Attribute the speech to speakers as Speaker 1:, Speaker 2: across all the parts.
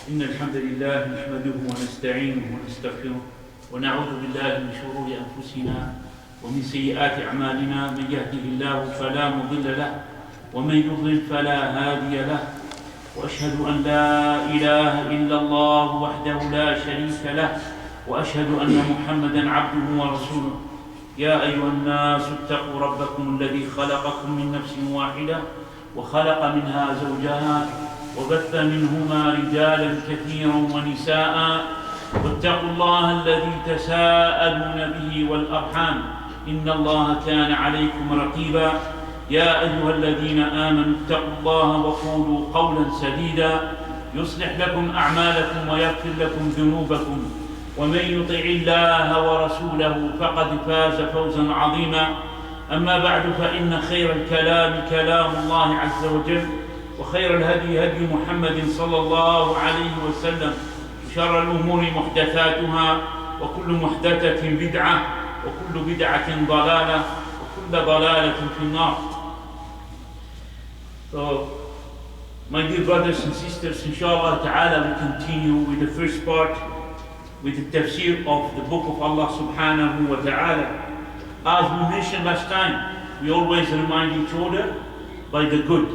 Speaker 1: إن الحمد لله نحمده ونستعينه ونستغفره ونعوذ بالله من شرور أنفسنا ومن سيئات أعمالنا. من يهده الله فلا مضل له ومن يضلل فلا هادي له، وأشهد أن لا إله إلا الله وحده لا شريك له، وأشهد أن محمدا عبده ورسوله. يا أيها الناس اتقوا ربكم الذي خلقكم من نفس واحدة وخلق منها زوجها وبث منهما رجالا كثيرا ونساء، واتقوا الله الذي تساءلون به والأرحام إن الله كان عليكم رقيبا. يا أيها الذين آمنوا اتقوا الله وقولوا قولا سديدا يصلح لكم أعمالكم ويغفر لكم ذنوبكم، ومن يطع الله ورسوله فقد فاز فوزا عظيما. أما بعد، فإن خير الكلام كلام الله عز وجل، وخير الهدي هدي محمد صلى الله عليه وسلم، وشر الأمور محدثاتها، وكل محدثة بدعة، وكل بدعة ضلالة، وكل ضلالة في النار. So, my dear brothers and sisters, inshallah ta'ala, we continue with the first part, with the tafsir of the book of Allah subhanahu wa ta'ala. As we mentioned last time, we always remind each other by the good.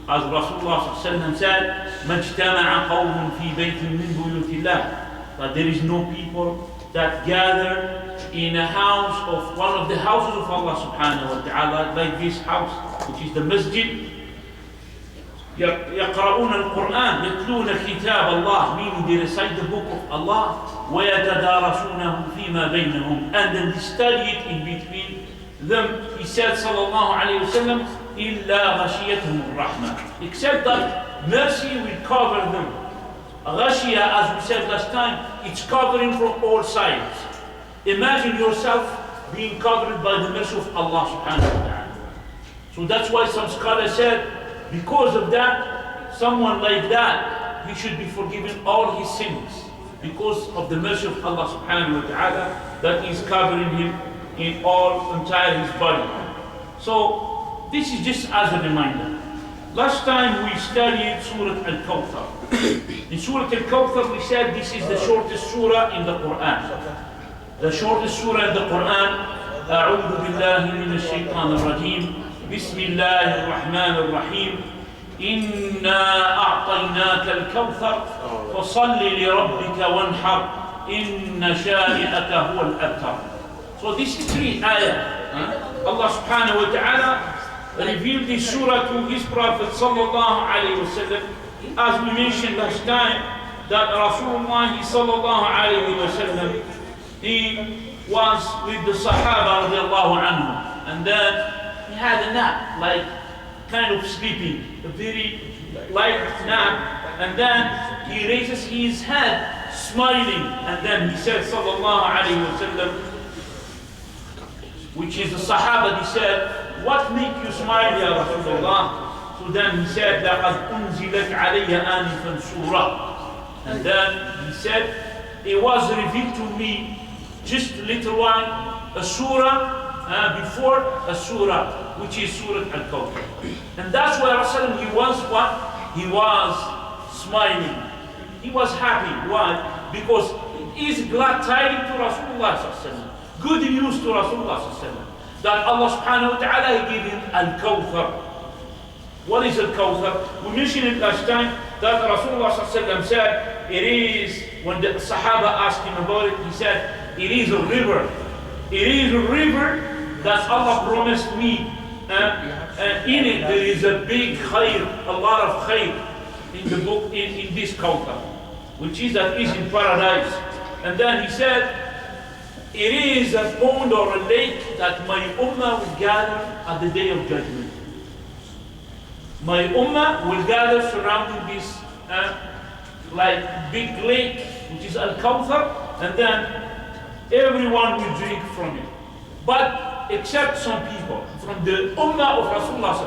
Speaker 1: As Rasulullah said, مَجْتَمَعَ قَوْمٌ فِي بَيْتٍ مِّن بُيُوتِ اللَّهِ, that there is no people that gather in a house of one of the houses of Allah subhanahu wa ta'ala, like this house, which is the Masjid. يقرؤون القرآن يتلون كتاب الله, meaning they recite the book of Allah, ويتدارسونه فيما بينهم, and then they study it in between them. He said sallallahu alayhi wa sallam, إِلَّا غَشِيَتْهُمُ الرَّحْمَةِ, except that mercy will cover them. Ghashiyah, as we said last time, it's covering from all sides. Imagine yourself being covered by the mercy of Allah subhanahu wa ta'ala. So that's why some scholars said, because of that, someone like that, he should be forgiven all his sins, because of the mercy of Allah subhanahu wa ta'ala that is covering him in entire his body. So this is just as a reminder. Last time we studied Surah Al-Kawthar. In Surah Al-Kawthar we said this is the shortest surah in the Quran. The shortest surah in the Quran. أعوذ بالله من الشيطان الرجيم. بسم الله الرحمن الرحيم. إنا أعطيناك الكوثر فصل لربك وانحر إن شانئك هو الأبتر. So this is 3 ayah. Allah subhanahu wa ta'ala revealed this surah to his Prophet sallallahu alayhi wa sallam. As we mentioned last time, that Rasulullah sallallahu alayhi wa sallam, he was with the Sahaba radiallahu anhum, and then he had a nap, like kind of sleeping, a very light nap, and then he raises his head smiling, and then he said sallallahu alayhi wa sallam, which is the Sahaba, he said, what make you smile ya Rasulullah? So then he said, لَقَدْ أُنزِلَتْ عَلَيَّ آنِفًا سُورَةً, and then he said, it was revealed to me just a little while, a surah before a surah, which is Surah Al-Kawthar. And that's why Rasulullah, he was what? He was smiling. He was happy. Why? Because it is glad tidings to Rasulullah, good news to Rasulullah, that Allah subhanahu wa ta'ala gave him Al-Kawthar. What is Al-Kawthar? We mentioned it last time that Rasulullah said, it is, when the Sahaba asked him about it, he said, it is a river. It is a river that Allah promised me. In it there is a big khair, a lot of khair in the book, in this Kawthar, which is that is in paradise. And then he said, it is a pond or a lake that my ummah will gather at the day of judgment. My ummah will gather surrounding this like big lake, which is Al-Kawthar, and then everyone will drink from it. But except some people from the ummah of Rasulullah.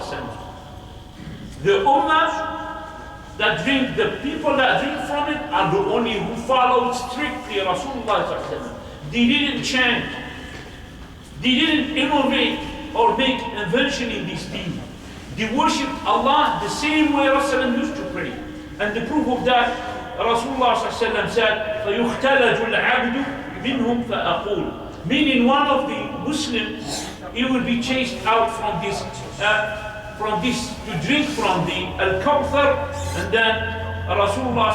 Speaker 1: The ummah that drink, the people that drink from it are the only who follow strictly Rasulullah. They didn't change. They didn't innovate or make invention in this deen. They worshipped Allah the same way Rasulullah used to pray. And the proof of that, Rasulullah said, فَيُخْتَلَجُ الْعَبْدُ مِنْهُمْ فَأَقُولُ. Meaning one of the Muslims, he will be chased out from this to drink from the Al-Kawthar, and then Rasulullah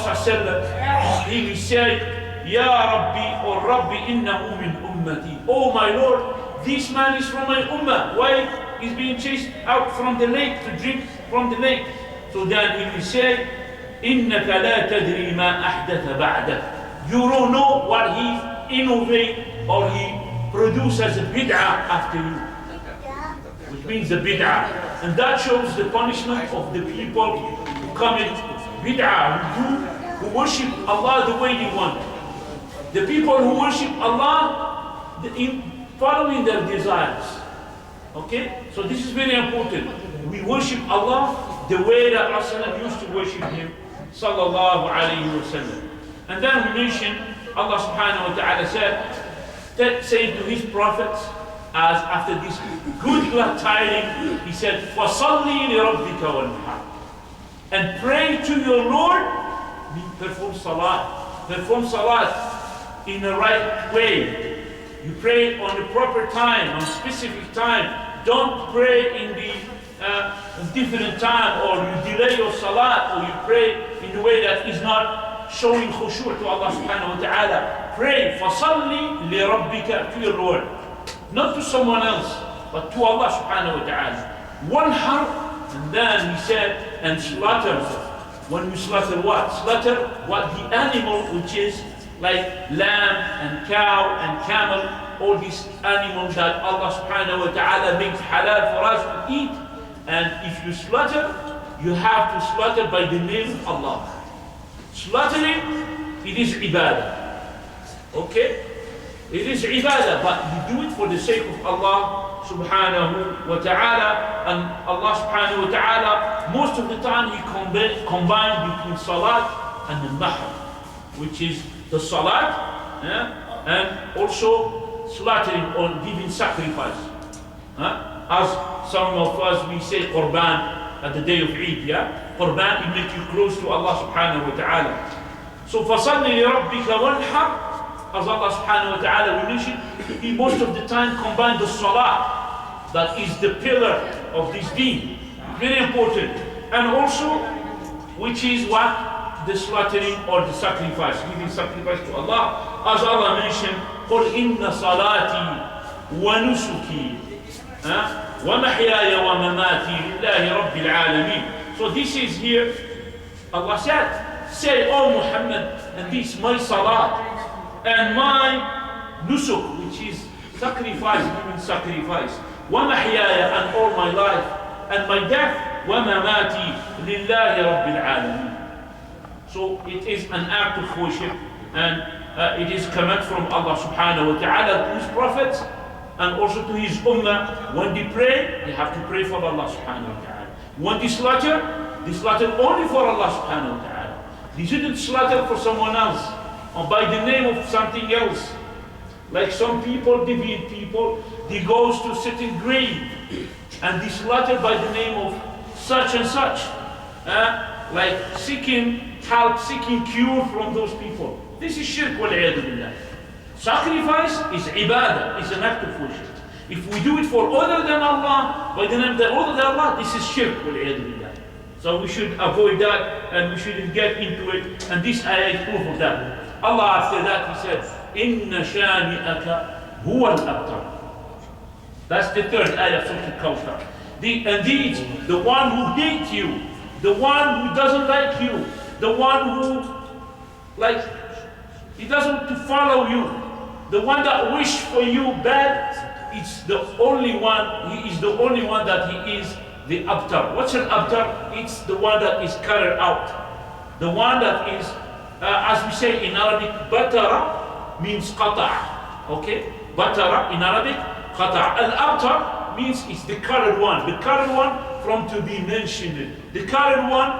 Speaker 1: he will say, Ya Rabbi or Rabbi innahu min ummati. Oh my Lord, this man is from my ummah. Why is being chased out from the lake to drink from the lake? So then he will say, إِنَّكَ لَا تَدْرِي مَا أَحْدَثَ بَعْدَكَ. You don't know what he innovate or he produce as a bid'ah after you. Which means the bid'ah. And that shows the punishment of the people who commit bid'ah, who worship Allah the way they want. The people who worship Allah in following their desires. Okay? So this is very important. We worship Allah the way that Rasulullah used to worship Him. Sallallahu alayhi wa sallam. And then we mentioned Allah subhanahu wa ta'ala saying to His prophets, as after this good glad tidings, He said, وَصَلِّ لِرَبِّكَ وَانْحَرْ. And pray to your Lord, perform salat. Perform salat in the right way. You pray on the proper time, on specific time. Don't pray in the different time, or you delay your salat, or you pray in the way that is not showing khushu' to Allah subhanahu wa ta'ala. Pray, فَصَلِّ لِرَبِّكَ, to your Lord. Not to someone else, but to Allah subhanahu wa ta'ala. وَانْحَرْ, and then He said, and slaughter. When you slaughter what? Slaughter what? The animal, which is like lamb and cow and camel, all these animals that Allah subhanahu wa ta'ala makes halal for us to eat. And if you slaughter, you have to slaughter by the name of Allah. Slaughtering, it is ibadah. Okay? It is ibadah, but you do it for the sake of Allah subhanahu wa ta'ala. And Allah subhanahu wa ta'ala, most of the time He combined between salat and the nahr, which is the salat, and also slaughtering or giving sacrifice. As some of us, we say Qurban at the day of Eid, Qurban, it makes you close to Allah subhanahu wa ta'ala. So فَصَلِّ لِرَبِّكَ وَانْحَرْ, as Allah subhanahu wa ta'ala, we mentioned, He most of the time combined the salah, that is the pillar of this deen. Very important. And also, which is what? The slaughtering or the sacrifice, giving sacrifice to Allah. As Allah mentioned, قُلْ إِنَّ صَلَاتِي وَنُسُكِي وَمَحْيَايَ وَمَمَاتِي لِلَّهِ رَبِّ الْعَالَمِينَ. So this is here, Allah said, say, O Muhammad, and this is my salat, and my nusuk, which is sacrifice, giving sacrifice, وَمَحْيَايَ, and all my life, and my death, وَمَمَاتِي لِلَّهِ رَبِّ الْعَالَمِينَ. So it is an act of worship, and it is command from Allah subhanahu wa ta'ala to His prophets, and also to His ummah. When they pray, they have to pray for Allah subhanahu wa ta'ala. When they slaughter only for Allah subhanahu wa ta'ala. They shouldn't slaughter for someone else, or by the name of something else. Like some people, deviant people, they goes to certain grave, and they slaughter by the name of such and such. Like seeking help, seeking cure from those people. This is shirk, wal-'iyadhu billah. Sacrifice is ibadah, is an act of worship. If we do it for other than Allah, by the name of other than Allah, this is shirk, wal-'iyadhu billah. So we should avoid that, and we shouldn't get into it. And this ayah is proof of that. Allah after that, He said, إِنَّ شَانِئَكَ هُوَ الْأَبْتَرُ. That's the third ayah of Surah Al-Kawthar. Indeed, the one who hates you, the one who doesn't like you, the one who, he doesn't to follow you, the one that wishes for you bad, it's the only one, he is the only one that he is the abtar. What's an abtar? It's the one that is carried out. The one that is, as we say in Arabic, batara means qata'. Okay? Batara in Arabic, qata'. Al-abtar means it's the carried one. The carried one from to be mentioned. The carried one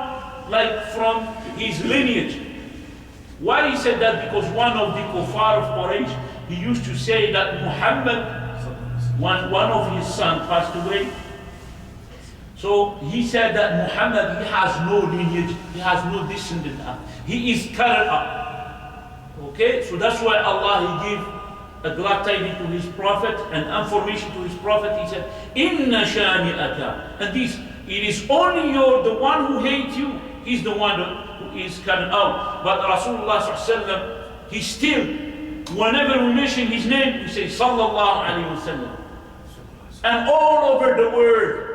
Speaker 1: like from his lineage. Why he said that? Because one of the kuffar of Quraish, he used to say that Muhammad, one of his sons passed away. So So he said that Muhammad, he has no lineage, he has no descendant. He is carried up. Okay, so that's why Allah, he gave a glad tidings to his prophet and information to his prophet. He said, Inna shani'aka. And this, it is only the one who hates you, he's the one who is carried out. But Rasulullah sallallahu alaihi wasallam, he still, whenever we mention his name, we say sallallahu alaihi wasallam. And all over the world,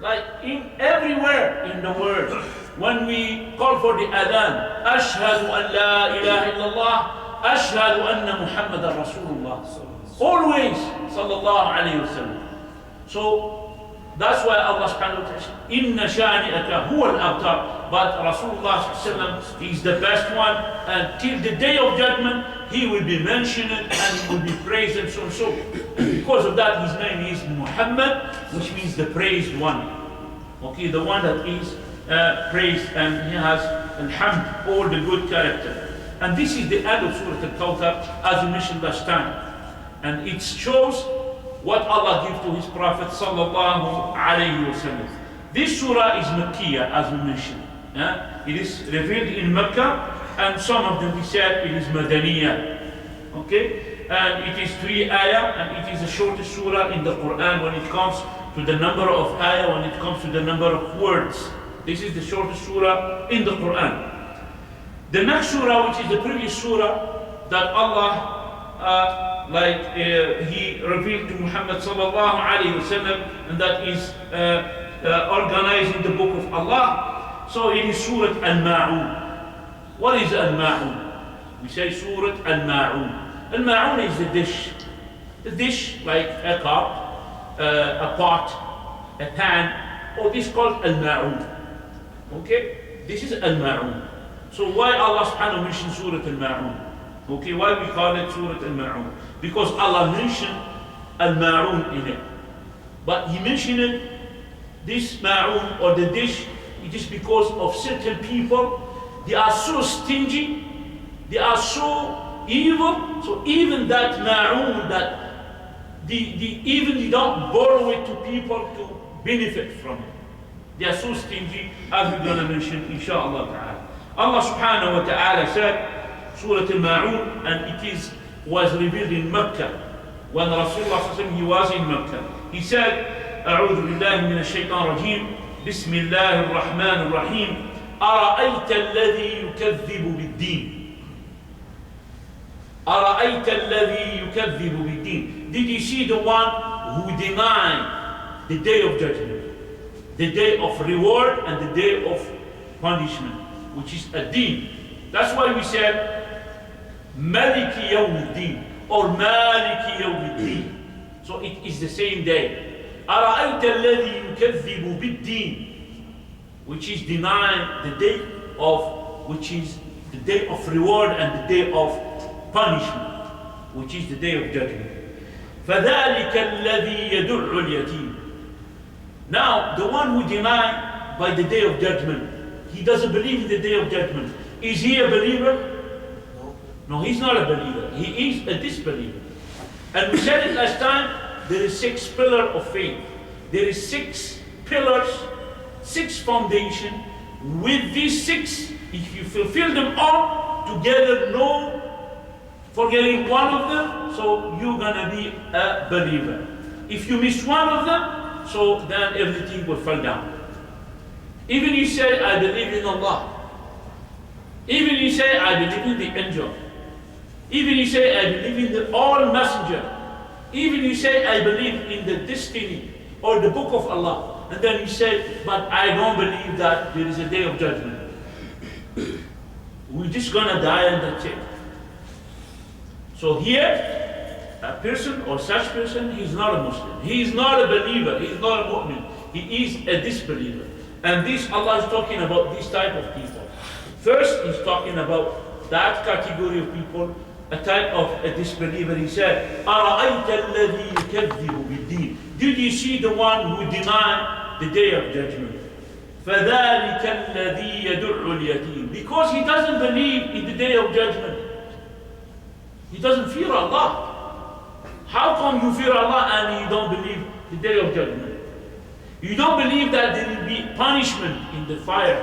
Speaker 1: like in everywhere in the world, when we call for the adhan, ashhadu an la ilaha illallah, ashhadu anna Muhammadan Rasulullah. Always, sallallahu alayhi wa sallam. So, that's why Allah subhanahu wa ta'ala said, Inna shani'aka huwa al-abtar. But Rasulullah sallallahu alayhi wa sallam, he is the best one, and till the day of judgment, he will be mentioned and he will be praised and so and so. And because of that, his name is Muhammad, which means the praised one. Okay, the one that is praised, and he has alhamd, all the good character. And this is the end of Surah Al-Kawthar, as we mentioned last time. And it shows what Allah gives to his Prophet sallallahu alayhi wa sallam. This surah is Makkiyah, as we mentioned. It is revealed in Mecca, and some of them we said it is Madaniyah. Okay? And it is 3 ayah, and it is the shortest surah in the Quran when it comes to the number of ayah, when it comes to the number of words. This is the shortest surah in the Quran. The next surah, which is the previous surah that Allah he revealed to Muhammad sallallahu alayhi wa sallam, and that is organized in the book of Allah. So it is Surah Al-Maun. What is Al-Maun? We say Surah Al-Maun. Al-Maun is the dish. The dish like a cup, a pot, a pan, or this is called Al-Maun. Okay? This is Al-Maun. So why Allah subhanahu wa ta'ala mentioned Surah Al-Maun? Okay, why we call it Surah Al-Maun? Because Allah mentioned Al-Maun in it. But He mentioned this Ma'un or the dish, it is because of certain people, they are so stingy, they are so evil, so even that Ma'un, that even they don't borrow it to people to benefit from it. They are so stingy, as we're going to mention, inshaAllah ta'ala. Allah subhanahu wa ta'ala said, Surah Al-Maun, and it was revealed in Mecca. When Rasulullah he was in Mecca. He said, أعوذ بالله من الشيطان الرجيم بسم الله الرحمن الرحيم أرأيت الذي يكذب بالدين أرأيت الذي يكذب بالدين. Did you see the one who denied the day of judgment, the day of reward and the day of punishment, which is a deen? That's why we said Maliki Yawmiddin or Maliki Yawmiddin. So it is the same day. أرأيت الذي يكذب بالدين, which is denying the day of, which is the day of reward and the day of punishment, which is the day of judgment. فذلك الذي يدع اليتيم. Now the one who denies by the day of judgment, he doesn't believe in the day of judgment. Is he a believer? No, he's not a believer. He is a disbeliever. And we said it last time, there is 6 pillars of faith. There is 6 pillars, 6 foundations. With these 6, if you fulfill them all together, no forgetting one of them, so you're gonna be a believer. If you miss one of them, so then everything will fall down. Even you say, I believe in Allah. Even you say, I believe in the angel. Even you say, I believe in the all messenger. Even you say, I believe in the destiny or the book of Allah. And then you say, but I don't believe that there is a day of judgment. We're just gonna die and that's it. So here, a person or such person, he's not a Muslim. He is not a believer. He is not a mu'min. He is a disbeliever. And this, Allah is talking about this type of people. First, He's talking about that category of people, a type of a disbeliever. He said, أَرَأَيْتَ الَّذِي يُكَذِّبُ بِالدِّينِ. Did you see the one who denied the day of judgment? فَذَلِكَ الَّذِي يَدُعُّ الْيَتِيمِ. Because he doesn't believe in the day of judgment. He doesn't fear Allah. How come you fear Allah and you don't believe the day of judgment? You don't believe that there will be punishment in the fire.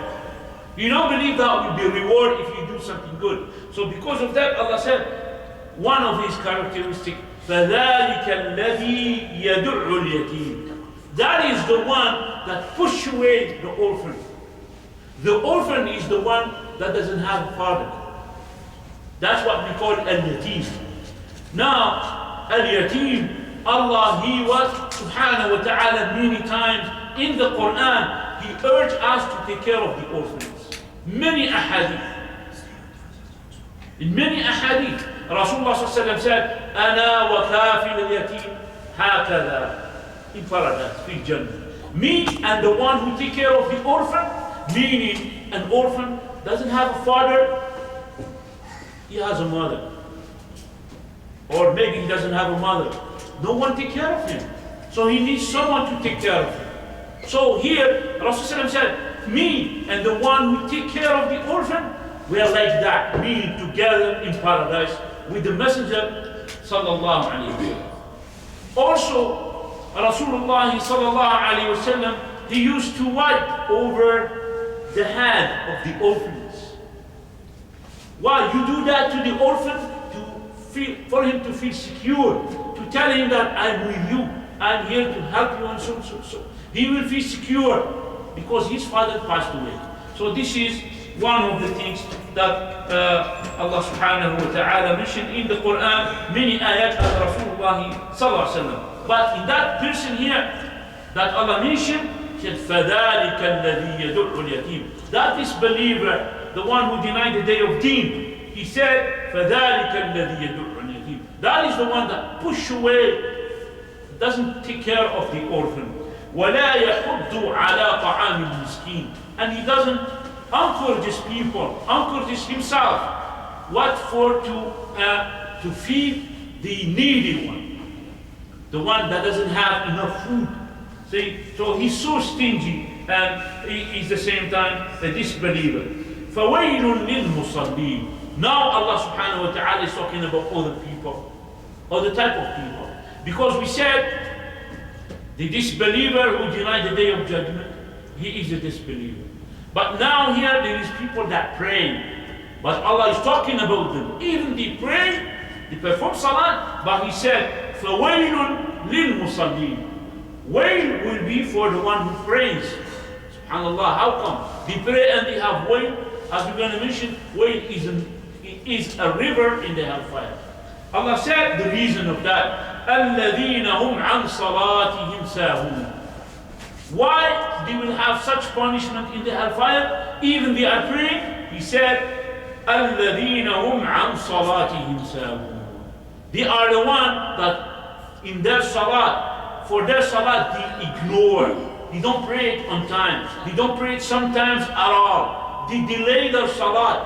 Speaker 1: You don't believe that will be reward if you do something good. So because of that, Allah said, one of his characteristics, فَذَلِكَ الَّذِي يَدُعُّ الْيَتِيمِ. That is the one that pushes away the orphan. The orphan is the one that doesn't have a father. That's what we call al-yatim. Now, al-yatim, Allah, He was, subhanahu wa ta'ala, many times in the Quran, He urged us to take care of the orphans. Many ahadith. In many ahadith, Rasulullah said, أَنَا وَكَافِلُ الْيَتِيمِ هَكَذَا in paradise, في Jannah. Me and the one who take care of the orphan, meaning an orphan doesn't have a father, he has a mother. Or maybe he doesn't have a mother. No one take care of him. So he needs someone to take care of him. So here, Rasulullah said, me and the one who take care of the orphan, we are like that, meaning together in paradise with the Messenger sallallahu alayhi wa sallam. Also, Rasulullah sallallahu alayhi wa sallam, he used to wipe over the head of the orphans. Why? You do that to the orphan for him to feel secure, to tell him that I'm with you, I'm here to help you, and so. He will feel secure because his father passed away. So this is one of the things that Allah subhanahu wa ta'ala mentioned in the Quran, many ayat of Rasulullah sallallahu alayhi wa sallam. But in that person here that Allah mentioned, he said, فَذَلِكَ الَّذِي يَدُعُّ الْيَتِيمِ. That is believer, the one who denied the day of Deen. He said, فَذَلِكَ الَّذِي يَدُعُّ الْيَتِيمِ. That is the one that pushes away, doesn't take care of the orphan. وَلَا يَحُضُّ عَلَىٰ طَعَامِ الْمِسْكِينِ. And he doesn't encourage people, encourages himself, what for? To feed the needy one. The one that doesn't have enough food. See, so he's so stingy, and he is at the same time a disbeliever. فَوَيْلٌ لِلْمُصَلِّينَ. Now Allah subhanahu wa ta'ala is talking about other people, other type of people. Because we said, the disbeliever who denied the day of judgment, he is a disbeliever. But now here there is people that pray. But Allah is talking about them. Even they pray, they perform salat, but He said, فَوَيْلٌ لِلْمُصَلِّينَ. Wail will be for the one who prays. SubhanAllah, how come? They pray and they have wail. As we're going to mention, wail is a river in the hellfire. Allah said the reason of that, الَّذِينَ هُمْ عَنْ صَلَاتِهِمْ سَاهُونَ. Why they will have such punishment in the hellfire? Even they are praying. He said, الَّذِينَ هُمْ عَنْ صَلَاتِهِمْ سَاهُونَ. They are the one that in their salat, for their salat they ignore. They don't pray it on time. They don't pray it sometimes at all. They delay their salat.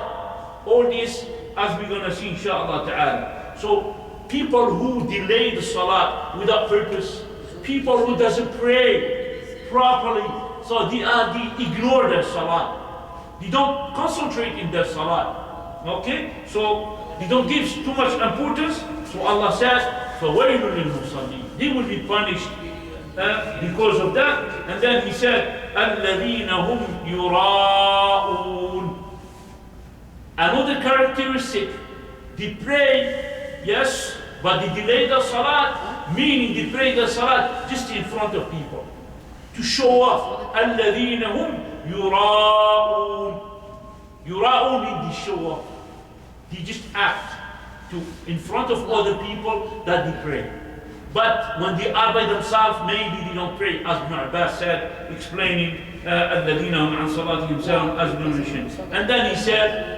Speaker 1: All this, as we're going to see inshallah ta'ala. So people who delay the salat without purpose, people who doesn't pray properly, so they ignore their salat. They don't concentrate in their salat. Okay? So they don't give too much importance. So Allah says, فَوَيْلٌ لِلْمُصَلِّينَ. They will be punished because of that. And then He said, الَّذِينَ هُمْ يُرَاءُونَ. Another characteristic, they pray, yes, but they delay the salat, meaning they pray the salat just in front of people, to show off. الَّذِينَ هُمْ يُرَاءُونَ. Yura'un means they show off. They just act in front of other people that they pray. But when they are by themselves, maybe they don't pray, as Ibn Abbas said, explaining الَّذِينَ هُمْ عَنْ صَلَاتِهِمْ سَاهُونَ, as we mentioned. And then he said,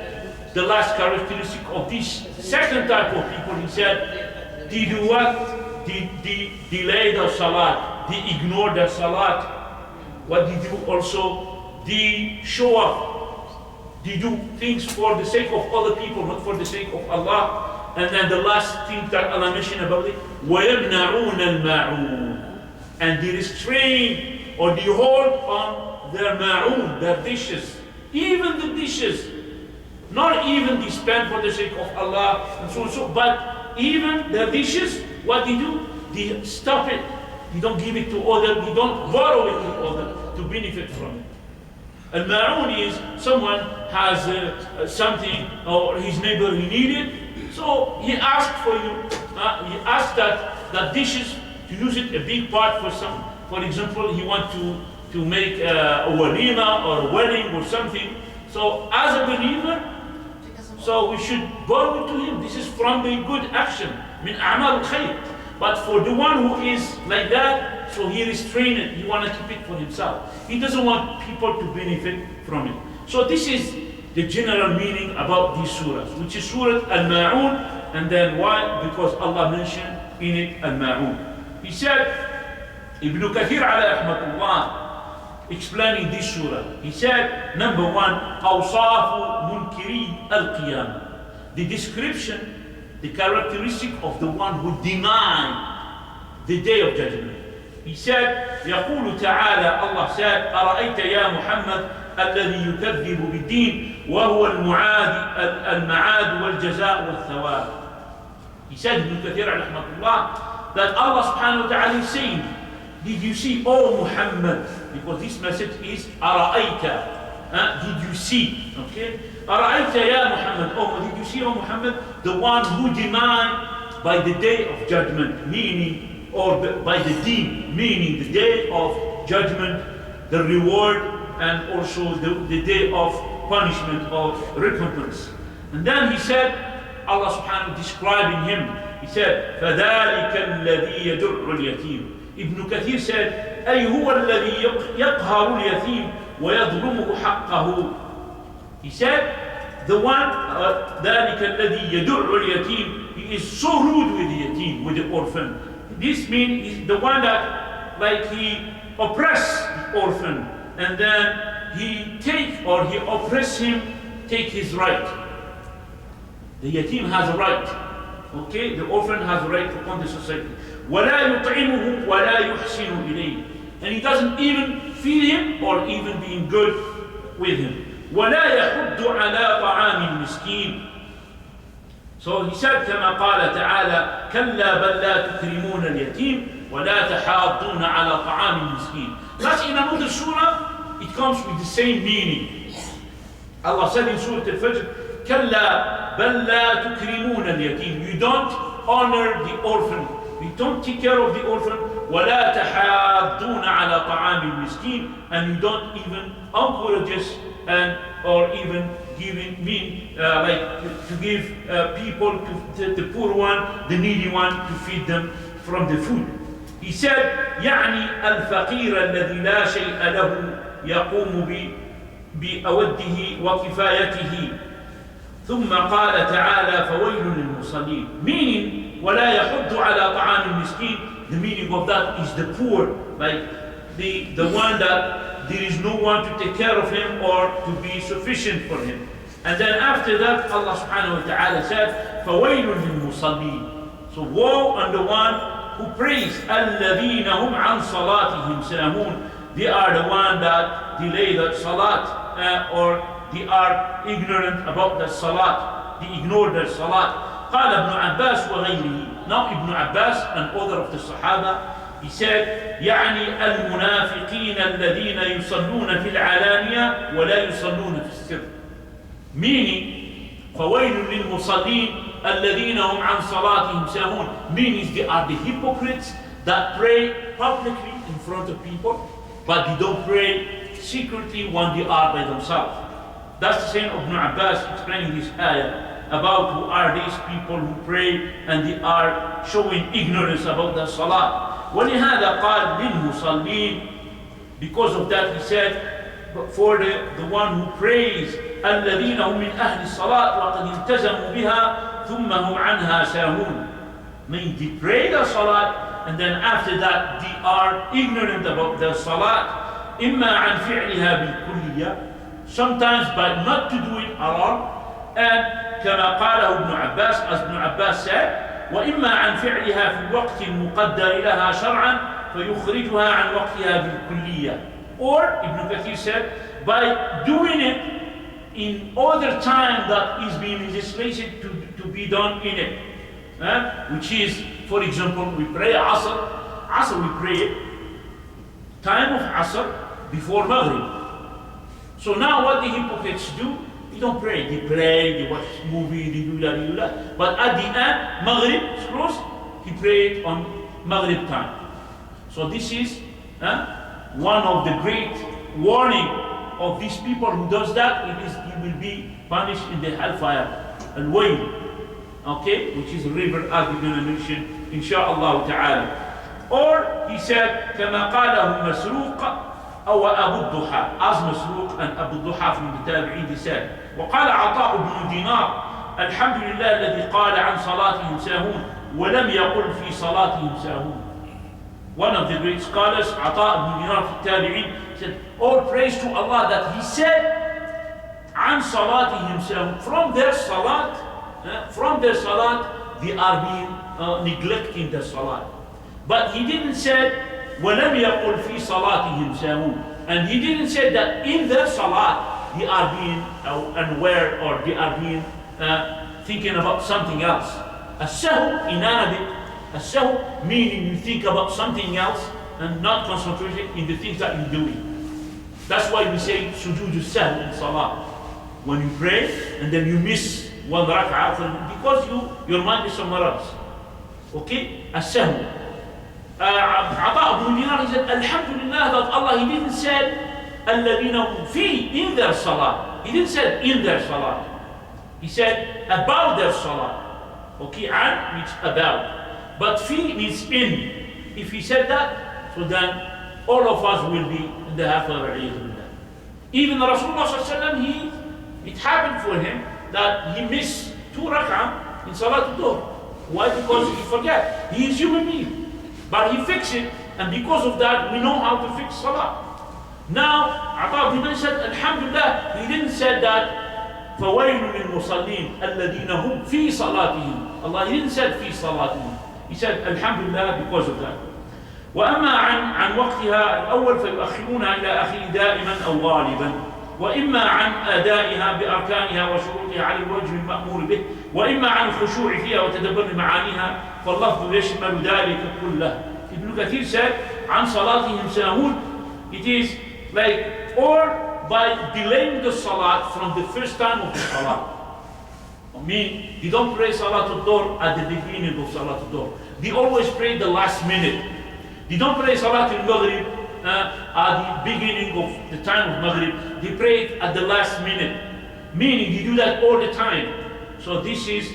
Speaker 1: the last characteristic of this second type of people, he said, they do what? They delay their salat, they ignore their salat. What they do also, they show off. They do things for the sake of other people, not for the sake of Allah. And then the last thing that Allah mentioned about it, وَيَمْنَعُونَ الْمَاعُونَ. And they restrain or they hold on their ma'un, their dishes. Even the dishes. Not even they spend for the sake of Allah and so, but even their dishes, what they do, they stop it. he don't give it to other, he don't borrow it to other to benefit from it. Al-Ma'un is someone has something, or his neighbor he needed, so he asked for you, he asked that dishes to use it a big part for some, for example, he want to make a walima or a wedding or something. So as a believer, so we should borrow to him. This is from the good action, min a'mal khayr. But for the one who is like that, so he restrained it, he want to keep it for himself. He doesn't want people to benefit from it. So this is the general meaning about these surahs, which is Surah Al-Maun. And then why? Because Allah mentioned in it Al-Maun. He said, Ibn Kathir alayhi rahmatullah, explaining this surah, he said, number one, awsafu munkiri al-qiyamah. The description, the characteristic of the one who denied the day of judgment. He said, يقول تعالى, Allah said, أرأيت يا محمد الذي يكذب بالدين وهو المعاد والجزاء والثواب. He said, Ibn Kathir rahmatullah, that Allah subhanahu wa ta'ala is saying, did you see, O Muhammad? Because this message is أرأيت. Did you see? Okay? أرأيت يا محمد. Oh, did you see, O Muhammad? The one who denied by the day of judgment, meaning, or by the deen, meaning the day of judgment, the reward, and also the day of punishment, of recompense. And then he said, Allah subhanahu wa ta'ala describing him, he said, فَذَلِكَ الَّذِي يَدُعُّ الْيَتِيمِ. Ibn Kathir said, أي هو الذي يقهر اليتيم ويظلمه حقه. He said, the one, ذلك الذي يدع اليتيم, he is so rude with the yatim, with the orphan. This means he's the one that, like, he oppress the orphan, and then he oppress him, take his right. The yatim has a right. Okay, the orphan has a right upon the society. وَلَا يُطْعِمُهُ وَلَا يُحْسِنُ إِلَيْهِ. And he doesn't even feed him or even being good with him. وَلَا يَحُدُّ عَلَى طَعَامِ الْمِسْكِينِ. So he said, كما قال تعالى, كَلَّا بَلْ لَا تُكْرِمُونَ الْيَتِيمِ وَلَا تَحَاضُّونَ عَلى طَعَامِ الْمِسْكِينِ. That's in another surah, it comes with the same meaning. Allah said in Surah Al-Fajr, كَلَّا بَلْ لَا تُكْرِمُونَ الْيَتِيمِ. You don't honor the orphan. You don't take care of the orphan. وَلَا تَحَاضُّونَ عَلَى طَعَامِ الْمِسْكِينِ. And you don't even encourage us or even to give people, to the poor one, the needy one, to feed them from the food. He said, يعني الفقير الذي لا شيء له يقوم بأوده وكفايته. ثم قال تعالى فويل للمصلين. Meaning, ولا يحض على طعام المسكين. The meaning of that is the poor, like the one that there is no one to take care of him or to be sufficient for him. And then after that, Allah subhanahu wa ta'ala said, فَوَيْلٌ لِلْمُصَلِّينَ. So woe on the one who prays, الَّذِينَ هُمْ عَنْ صَلَاتِهِمْ سَاهُونَ. They are the one that delay that salat, or they are ignorant about the salat. They ignore their salat. قال ابن عباس وغيره. Now Ibn Abbas and other of the Sahaba, he said, يعني المنافقين الذين يصلون في العلانية ولا يصلون في السر. Meaning, فويل للمصلين الذين هم عن صلاتهم ساهون. Meaning they are the hypocrites that pray publicly in front of people, but they don't pray secretly when they are by themselves. That's the same of Ibn Abbas explaining this ayah about who are these people who pray and they are showing ignorance about the salah. وَلِهَذَا قَالْ لِلْمُصَلِّينَ. Because of that he said, for the one who prays, الَّذِينَ هُمْ مِنْ أَهْلِ الصَّلَاةِ وَقَدْ الْتَزَمُوا بِهَا ثُمَّ هُمْ عَنْهَا سَاهُونَ. Meaning they pray the salah and then after that they are ignorant about the salah. إِمَّا عَنْ فِعْلِهَا بِالْكُلِّيَّةِ. Sometimes by not to do it at all. And كما قاله ابن عباس, as Ibn Abbas said, وإما عن فعلها في الوقت المقدر لها شرعا فيخرجها عن وقتها بالكلية. Or Ibn Kathir said, by doing it in other time that is being legislated to be done in it, which is, for example, we pray Asr. Asr we pray time of Asr before Maghrib. So now what the hypocrites do, they don't pray. They play, they watch movie, they do that, they do that. But at the end, Maghrib is close, he prayed on Maghrib time. So this is one of the great warning of these people who does that. It is he will be punished in the hellfire, al-wayl, okay, which is a river as we're going to mention, inshaAllah ta'ala. Or he said, كما قاله مسروق أو أبو الضحى, as Masruq and Abu Duha from the Tabi'in, he said, وقال عطاء بن دينار الحمد لله الذي قال عن صلاتهم ساهون ولم يقل في صلاتهم ساهون. One of the great scholars, عطاء بن دينار from the Tabi'in, said, all praise to Allah that he said عن صلاتهم ساهون, from their salat they are being neglecting the salat. But he didn't say وَلَمْ يَقُلْ فِي صَلَاتِهِمْ سَاهُونَ, and he didn't say that in their salat they are being unaware or they are being thinking about something else. As-sahu in Arabic, as-sahu meaning you think about something else and not concentrating in the things that you're doing. That's why we say sujood as-sahu in salah. When you pray and then you miss one rak'ah because your mind is somewhere else. Okay? As-sahu. Ata ibn Dinar, he said, Alhamdulillah that Allah, he didn't say الَّذِينَ فِي in their salah. He didn't say in their salah. He said about their salah. Okay, an means about. But fi means in. If he said that, so then all of us will be in the hellfire. Even Rasulullah sallallahu alaihi wasallam, it happened for him that he missed 2 rak'ah in Salat al-Dhuhr. Why? Because he forgot. He is human being. But he fixed it, and because of that, we know how to fix salah. Now, Ata ibn said, Alhamdulillah, he didn't say that, فَوَيْلٌ لِلْمُصَلِّينَ الَّذِينَ هُمْ فِي صَلَاتِهِمْ. Allah, he didn't say فِي صَلَاتِهِمْ. He said, Alhamdulillah, because of that. وأما عن وقتها الأول فيؤخرونها إلى آخره دائما أو غالبا، وإما عن أدائها بأركانها وشروطها على الوجه المأمور به، وإما عن الخشوع فيها وتدبر معانيها، فاللفظ يشمل ذلك كله. Ibn Kathir said, عن صلاتهم ساهون, it is like, or by delaying the salat from the first time of the salat. I mean, they don't pray Salat al-Dhuhr at the beginning of Salat al-Dhuhr. They always pray the last minute. They don't pray Salat al-Maghrib at the beginning of the time of Maghrib. They pray it at the last minute. Meaning, they do that all the time. So this is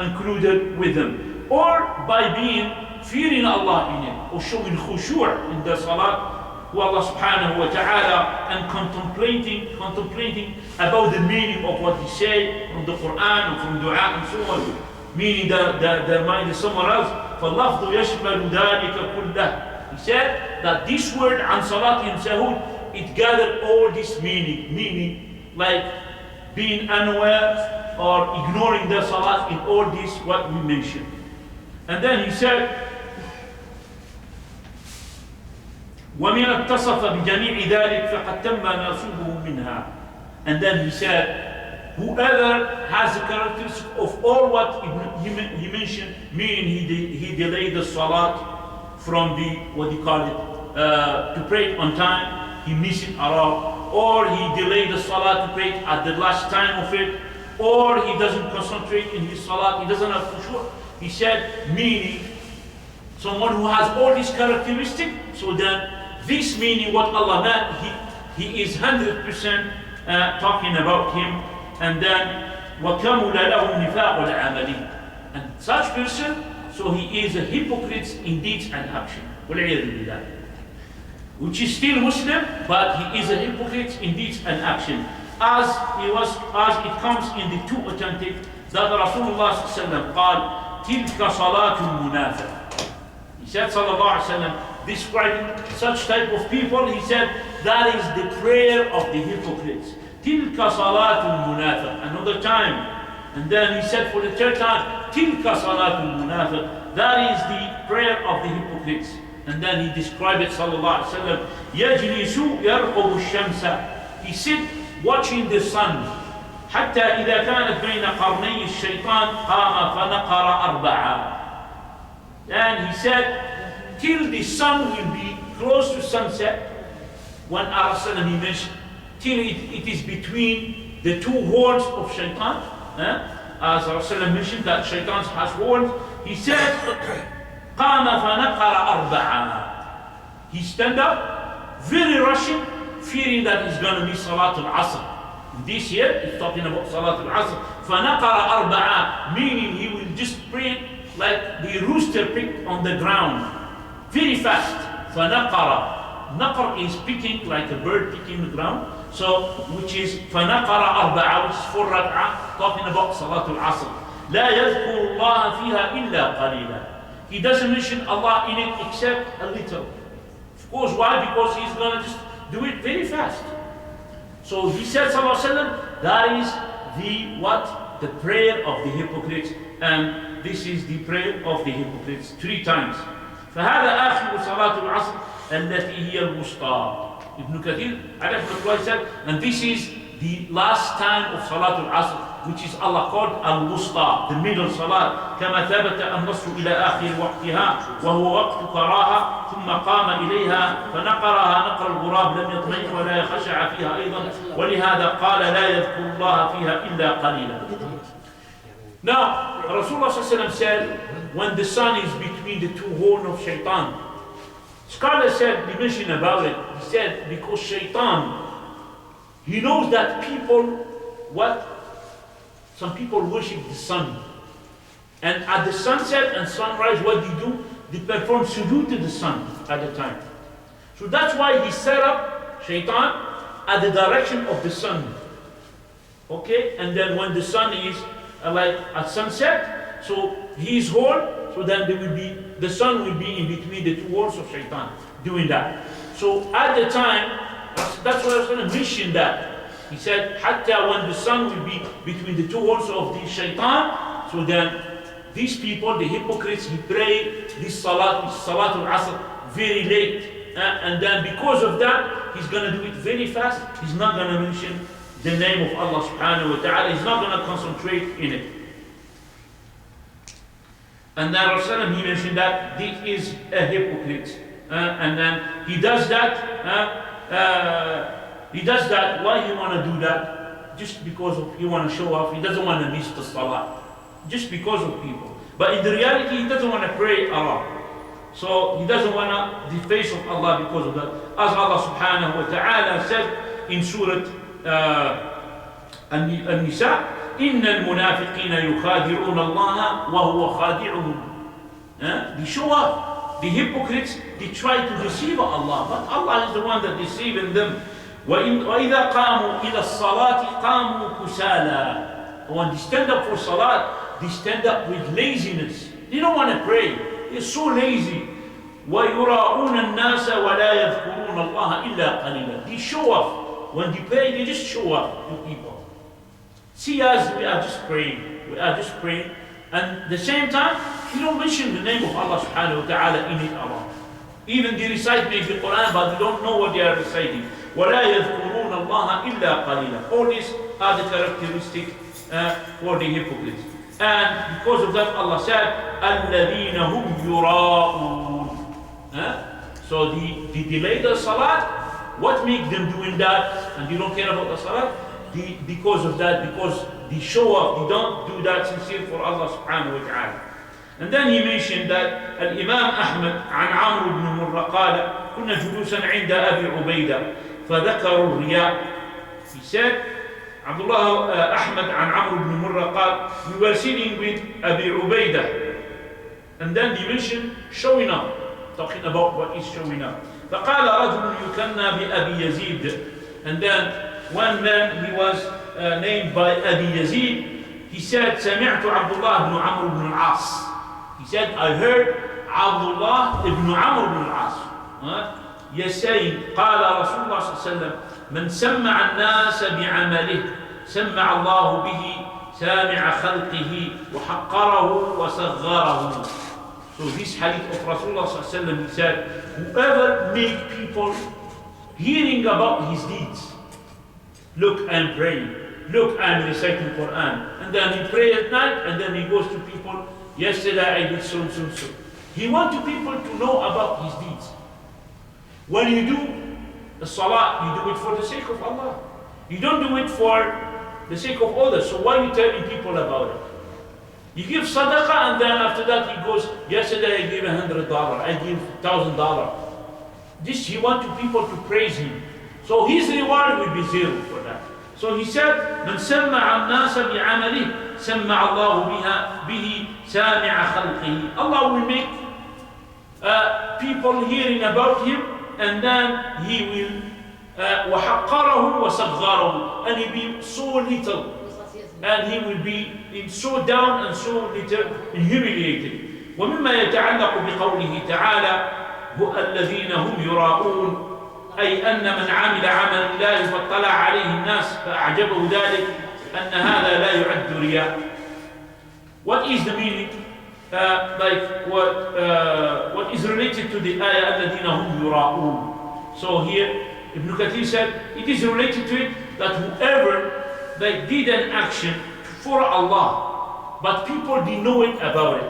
Speaker 1: included with them. Or by being fearing Allah in it, or showing khushu' in the salat to Allah subhanahu wa ta'ala, and contemplating about the meaning of what he said from the Quran and from dua and so on. Meaning the mind is somewhere else. فَاللَّفْظُ يَشْمَلُ ذَلِكَ كُلَّهُ. He said that this word an salatihim sahun, it gathered all this meaning like being unaware or ignoring the salat in all this what we mentioned. And then he said, وَمِنْ اتصف بِجَمِيعِ ذَلِكَ فَقَدْ تَمَّ نَصِيبُهُ مِنْهَا. And then he said, whoever has the characteristic of all what he mentioned, meaning he delayed the salat from the, what do you call it, to pray it on time, he missed it around, or he delayed the salat to pray it at the last time of it, or he doesn't concentrate in his salat, he doesn't have khushu'. He said, meaning, someone who has all these characteristics, so then this meaning what Allah meant, he is 100% talking about him. And then وَكَمُلَ لَهُ النِّفَاقُ الْعَمَلِي. And such person, so he is a hypocrite in deeds and action. Which is still Muslim, but he is a hypocrite in deeds and action. As it comes in the 2 authentic, that Rasulullah sallallahu alaihi wasallam قال تِلْكَ صَلَاةُ الْمُنَافِقِ. He said sallallahu alaihi wasallam, describing such type of people, he said that is the prayer of the hypocrites. تِلْكَ صَلَاةُ الْمُنَافِقِ. Another time. And then he said for the 3rd time, تِلْكَ صَلَاةُ الْمُنَافِقِ. That is the prayer of the hypocrites. And then he described it sallallahu alaihi wasallam, يَجْلِسُ يَرْقُبُ الشَّمْسَ. He sit watching the sun. حتى إذا كانت بين قرني الشيطان قام فنقر 4. And he said, till the sun will be close to sunset. When Rasulullah he mentioned, till it is between the two horns of shaitan. As Rasulullah mentioned that shaitan has horns. He said, قَامَ فَنَقَرَ أَرْبَعًا. He stand up, very rushing, fearing that he's going to miss Salatul Asr. This year, he's talking about Salatul Asr. فَنَقَرَ أَرْبَعًا, meaning he will just pray like the rooster picked on the ground, very fast. فَنَقَرَ. Naqar is picking like a bird picking the ground. So, which is فَنَقَرَ أَرْبَعًا, which is 4 rak'ah, talking about Salatul Asr. لَا يَذْكُرُ اللَّهَ فِيهَا إِلَّا قَلِيلًا. He doesn't mention Allah in it except a little. Of course, why? Because he's going to just do it very fast. So he said, sallallahu alaihi wasallam, that is the what? The prayer of the hypocrites. And this is the prayer of the hypocrites 3 times. فهذا آخر صلاة العصر التي هي الوسطى. Ibn Kathir, said, and this is the last time of Salatul Asr, which is Allah called Al-Wusta, the middle Salat. كما ثبت النصر إلى آخر وقتها وهو وقت كراهة ثم قام إليها فنقرها نقر الغراب لم يطمئن ولا يخشع فيها أيضا ولهذا قال لا يذكر الله فيها إلا قليلا. Now, Rasulullah said, when the sun is between the two horns of shaitan, scholars said, they mentioned about it, he said, because shaitan, he knows that people, what? Some people worship the sun. And at the sunset and sunrise, what do? They perform sujood to the sun at the time. So that's why he set up shaitan at the direction of the sun. Okay? And then when the sun is like at sunset, so his horn, so then the sun will be in between the two horns of shaitan doing that. So at the time, that's why I was going to mention that. He said, Hatta when the sun will be between the two horns of the shaitan, so then these people, the hypocrites, he pray this salat, which is Salatul Asr, very late. And then because of that, he's going to do it very fast. He's not going to mention the name of Allah subhanahu wa ta'ala. He's not going to concentrate in it. And then Rasulullah, he mentioned that this is a hypocrite. And then he does that. Why he want to do that? Just because he want to show off. He doesn't want to miss the salah. Just because of people. But in the reality, he doesn't want to pray Allah. So he doesn't want to deface of Allah because of that. As Allah subhanahu wa ta'ala said in Surah An-Nisa, إِنَّ الْمُنَافِقِينَ يُخَادِعُونَ اللَّهَ وَهُوَ خَادِعُهُمْ. They show up. The hypocrites, they try to deceive Allah. But Allah is the one that deceiving them. وَإِذَا قَامُوا إِلَى الصَّلَاةِ قَامُوا كُسَالًا. When they stand up for salat, they stand up with laziness. They don't want to pray. They're so lazy. وَيُرَاءُونَ النَّاسَ وَلَا يَذْكُرُونَ اللَّهَ إِلَّا قَلِيلًا. They show off. When they pray, they just show off to people. See us, we are just praying. We are just praying. And at the same time, you don't mention the name of Allah subhanahu wa ta'ala in it Allah. Even they recite maybe the Quran, but they don't know what they are reciting. وَلَا يَذْكُرُونَ اللَّهَ إِلَّا قَلِيلًا. All these are the characteristics for the hypocrites. And because of that, Allah said, الَّذِينَ هُمْ يُرَاءُونَ. So they delay the salat. What makes them doing that? And they don't care about the salat? Because of that, because they show up, they don't do that sincere for Allah subhanahu wa ta'ala. And then he mentioned that Imam Ahmad عن عمرو بن مرة قال كنا جلوسا عند أبي عبيدة فذكروا الرياء. He said, Abdullah Ahmad عن عمرو بن مرة قال, we were sitting with Abi Ubaidah, and then he mentioned showing up, talking about what is showing up. فقال رجل يكنى بأبي يزيد. And then one man, he was named by Abi Yazid. He said, سمعت عبد الله بن عمرو بن العاص. He said, I heard Abdullah ibn Amr ibn al-As. Yes, saying, قال رسول الله صلى الله عليه وسلم من سمع الناس بعمله سمع الله به سامع خلقه وحقره وصغره. So this hadith of Rasulullah صلى الله عليه وسلم, he said, whoever make people hearing about his deeds, look, I'm praying, look, I'm reciting Quran, and then he prays at night, and then he goes to people, yesterday I did so and so and so. He wants people to know about his deeds. When you do the salah, you do it for the sake of Allah. You don't do it for the sake of others. So why are you telling people about it? You give sadaqah and then after that he goes, yesterday I gave $100, I gave $1,000. This he wants people to praise him. So his reward will be zero for that. So he said, من سمع الناس بعمله سمع الله به سامع خلقه. Allah will make people hearing about him, and then he will وحقره وصغره, and he will be so little, and he will be so down and so little and humiliated. ومما يتعلق بقوله تعالى الذين هم يراءون، أي أن من عمل عمل الله فاطلع عليه الناس فأعجبه ذلك أن هذا لا يعد رياء. What is the meaning? What is related to the ayah الذين هم يراءون. So here Ibn Kathir said it is related to it that whoever did an action for Allah, but people didn't know it about it,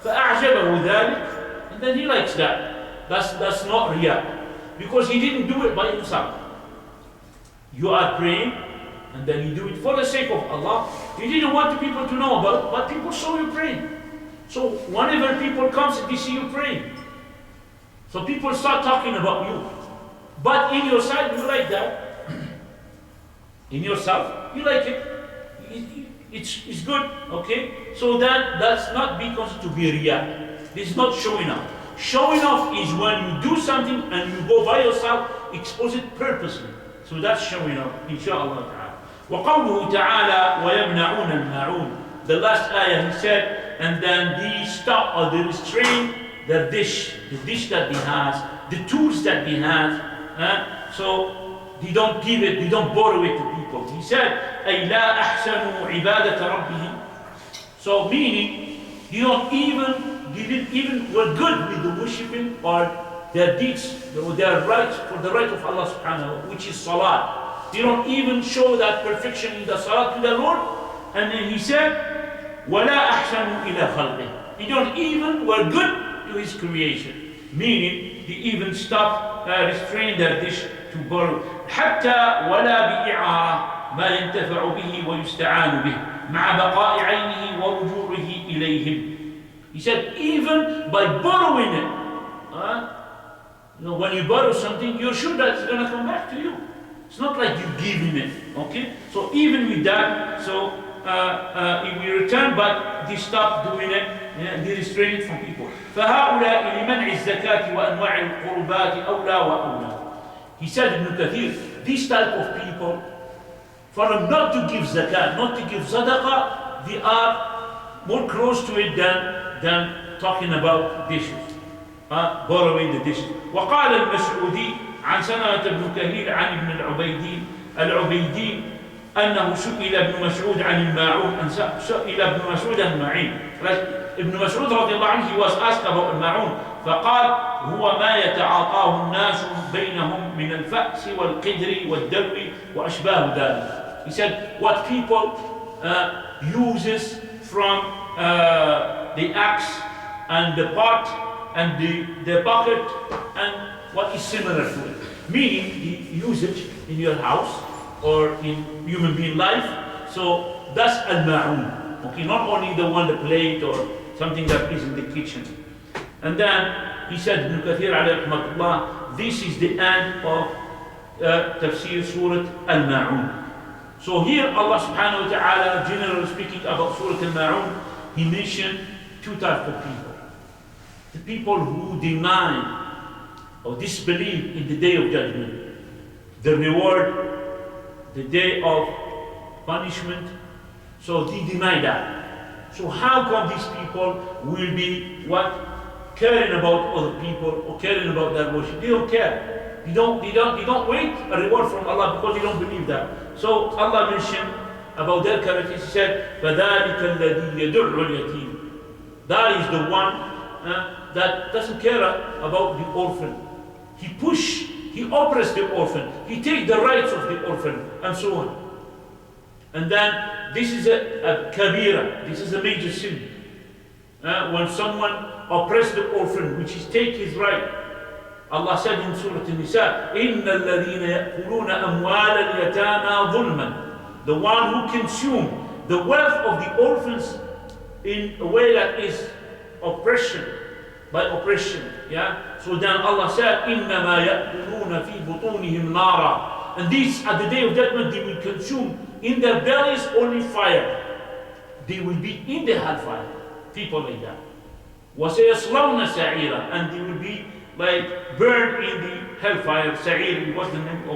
Speaker 1: فأعجبه ذلك, and then he likes that. That's not riyah. Because he didn't do it by himself. You are praying, and then you do it for the sake of Allah. You didn't want the people to know about it, but people saw you praying. So whenever people come, they see you praying. So people start talking about you. But in yourself, you like that. In yourself, you like it. It's good, okay? So that's not because to be riyah. This is not showing off. Showing off is when you do something and you go by yourself, expose it purposely. So that's showing off, inshallah ta'ala. وَقَوْلُهُ تَعَالَى وَيَمْنَعُونَ الْمَاعُونَ. The last ayah he said, and then they stop or they restrain the dish that he has, the tools that he has. So they don't give it, they don't borrow it to people. He said, أَيْ لَا أَحْسَنُوا عِبَادَةَ رَبِّهِمْ. So meaning, they didn't even were good with the worshipping or their deeds, their rights, for the right of Allah subhanahu, which is salah. They don't even show that perfection in the salah to the Lord. And then he said, وَلَا أَحْسَنُوا إِلَى خَلْقِهِ. They don't even were good to his creation. Meaning, they even stopped, restrained their dish to borrow. حَتَّى وَلَا بِإِعَارَةٍ مَا يَنْتَفَعُ بِهِ وَيُسْتَعَانُ بِهِ مَعَ بَقَاءِ عَيْنِهِ وَرُجُوعِهِ إِلَيْهِمْ. He said, even by borrowing it, when you borrow something, you're sure that it's going to come back to you. It's not like you're giving it, okay? So even with that, so if we return, but they stop doing it, they restrain it from people. فَهَؤُلَاءِ لِمَنْعِ الزَّكَاةِ وَأَنْوَاعِ الْقُرُبَاتِ أَوْلَى وَأَوْلَى. He said in Ibn Kathir, this type of people, for them not to give zakat, not to give sadaqah, they are more close to it than talking about dishes, borrowing the dishes. وقال المسعودي عن سلمة بن كهيل عن ابن العبيدي أنه سئل ابن مسعود عن الماعون، سئل ابن مسعود عن المعين. ابن مسعود رضي الله عنه, he was asked about الماعون, فقال هو ما يتعاطاه الناس بينهم من الفأس والقدر والدلو وأشباه ذلك. He said what people uses from the axe and the pot and the bucket and what is similar to it. Meaning the usage in your house or in human being life. So that's al-ma'un. Okay, not only the one, the plate or something that is in the kitchen. And then he said, Ibn Kathir alayhi rahmatullah, this is the end of Tafsir Surah Al-Maun. So here Allah subhanahu wa ta'ala, generally speaking about Surah Al-Maun, he mentioned two types of people. The people who deny or disbelieve in the day of judgment, the reward, the day of punishment. So they deny that. So how come these people will be caring about other people or caring about their worship? They don't care. They don't wait a reward from Allah because they don't believe that. So Allah mentioned about their characters. He said, فَذَلِكَ الَّذِي يَدُعُّ الْيَتِيمِ. That is the one that doesn't care about the orphan. He oppresses the orphan. He takes the rights of the orphan and so on. And then this is a kabira. This is a major sin. When someone oppressed the orphan, which is take his right. Allah said in Surah An-Nisa, إِنَّ الَّذِينَ يَأْكُلُونَ أَمْوَالَ الْيَتَامَى ظُلْمًا. The one who consume the wealth of the orphans in a way that is oppression, by oppression. Yeah. So then Allah said, إِنَّمَا يَأْكُلُونَ فِي بُطُونِهِمْ نَارًا. And these at the day of judgment they will consume in their bellies only fire. They will be in the hellfire. People like that. وَسَيَصْلَوْنَ سَعِيرًا. And they will be like burned in the hellfire. Sa'ir was the name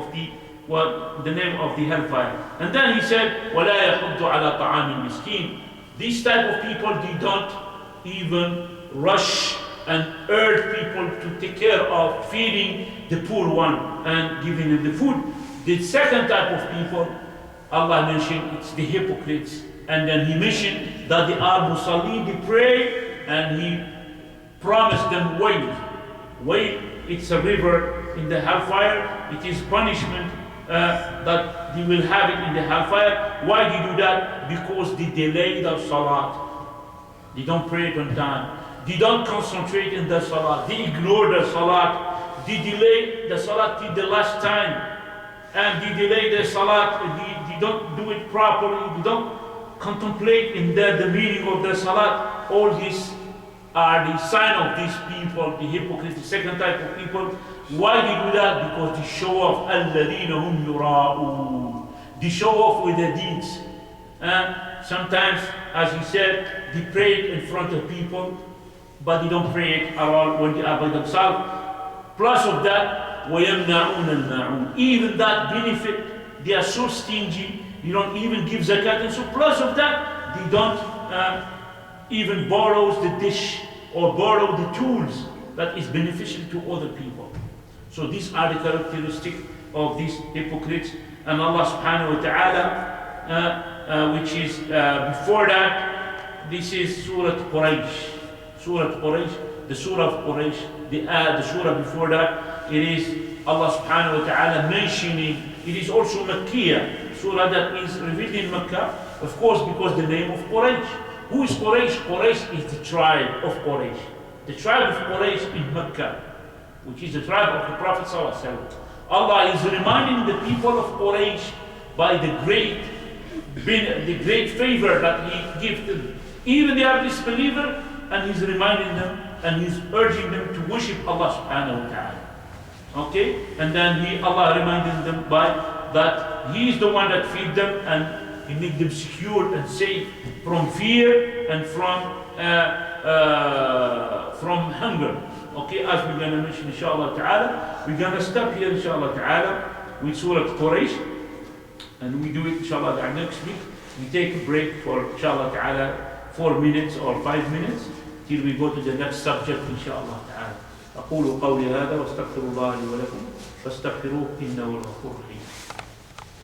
Speaker 1: of the hellfire. And then he said, وَلَا يَحُضُّ عَلَى طَعَامِ الْمِسْكِينِ. These type of people, they don't even rush and urge people to take care of feeding the poor one and giving them the food. The second type of people, Allah mentioned, it's the hypocrites. And then he mentioned that they are musallin, they pray, and he promised them wait. Wait, it's a river in the hellfire. It is punishment that they will have it in the hellfire. Why do you do that? Because they delay their salat. They don't pray it on time. They don't concentrate in their salat. They ignore their salat. They delay the salat till the last time. And they delay the salat. They don't do it properly. They don't contemplate in the meaning of the salat. All these are the sign of these people, the hypocrites, the second type of people. Why do you do that? Because they show off. الَّذِينَ هُمْ يُرَاءُونَ. They show off with their deeds. And sometimes, as he said, they pray in front of people, but they don't pray at all when they are by themselves. Plus of that, وَيَمْنَعُونَ الْمَاعُونَ. Even that benefit, they are so stingy, they don't even give zakat. And so plus of that, they don't even borrows the dish or borrow the tools that is beneficial to other people. So these are the characteristics of these hypocrites. And Allah subhanahu wa ta'ala, which is before that, this is Surah Quraish. Surah Quraish, the Surah of Quraish, the Surah before that, it is Allah subhanahu wa ta'ala mentioning, it is also Makkiyah, Surah that is revealed in Makkah, of course because the name of Quraish. Who is Quraysh? Quraysh is the tribe of Quraysh. The tribe of Quraysh in Mecca, which is the tribe of the Prophet ﷺ. Allah is reminding the people of Quraysh by the great favor that He gives them. Even they are disbeliever, and He's reminding them and He's urging them to worship Allah subhanahu wa ta'ala. Okay? And then Allah reminding them by that He is the one that feed them and He make them secure and safe from fear and from hunger. Okay, as we're gonna mention inshallah ta'ala, we're gonna stop here inshallah ta'ala with Surah Quraish, and we do it inshallah ta'ala next week. We take a break for inshallah ta'ala 4 minutes or 5 minutes till we go to the next subject inshallah ta'ala. أقول قولي هذا واستغفر الله لي ولكم فاستغفروه إنه الغفور الرحيم.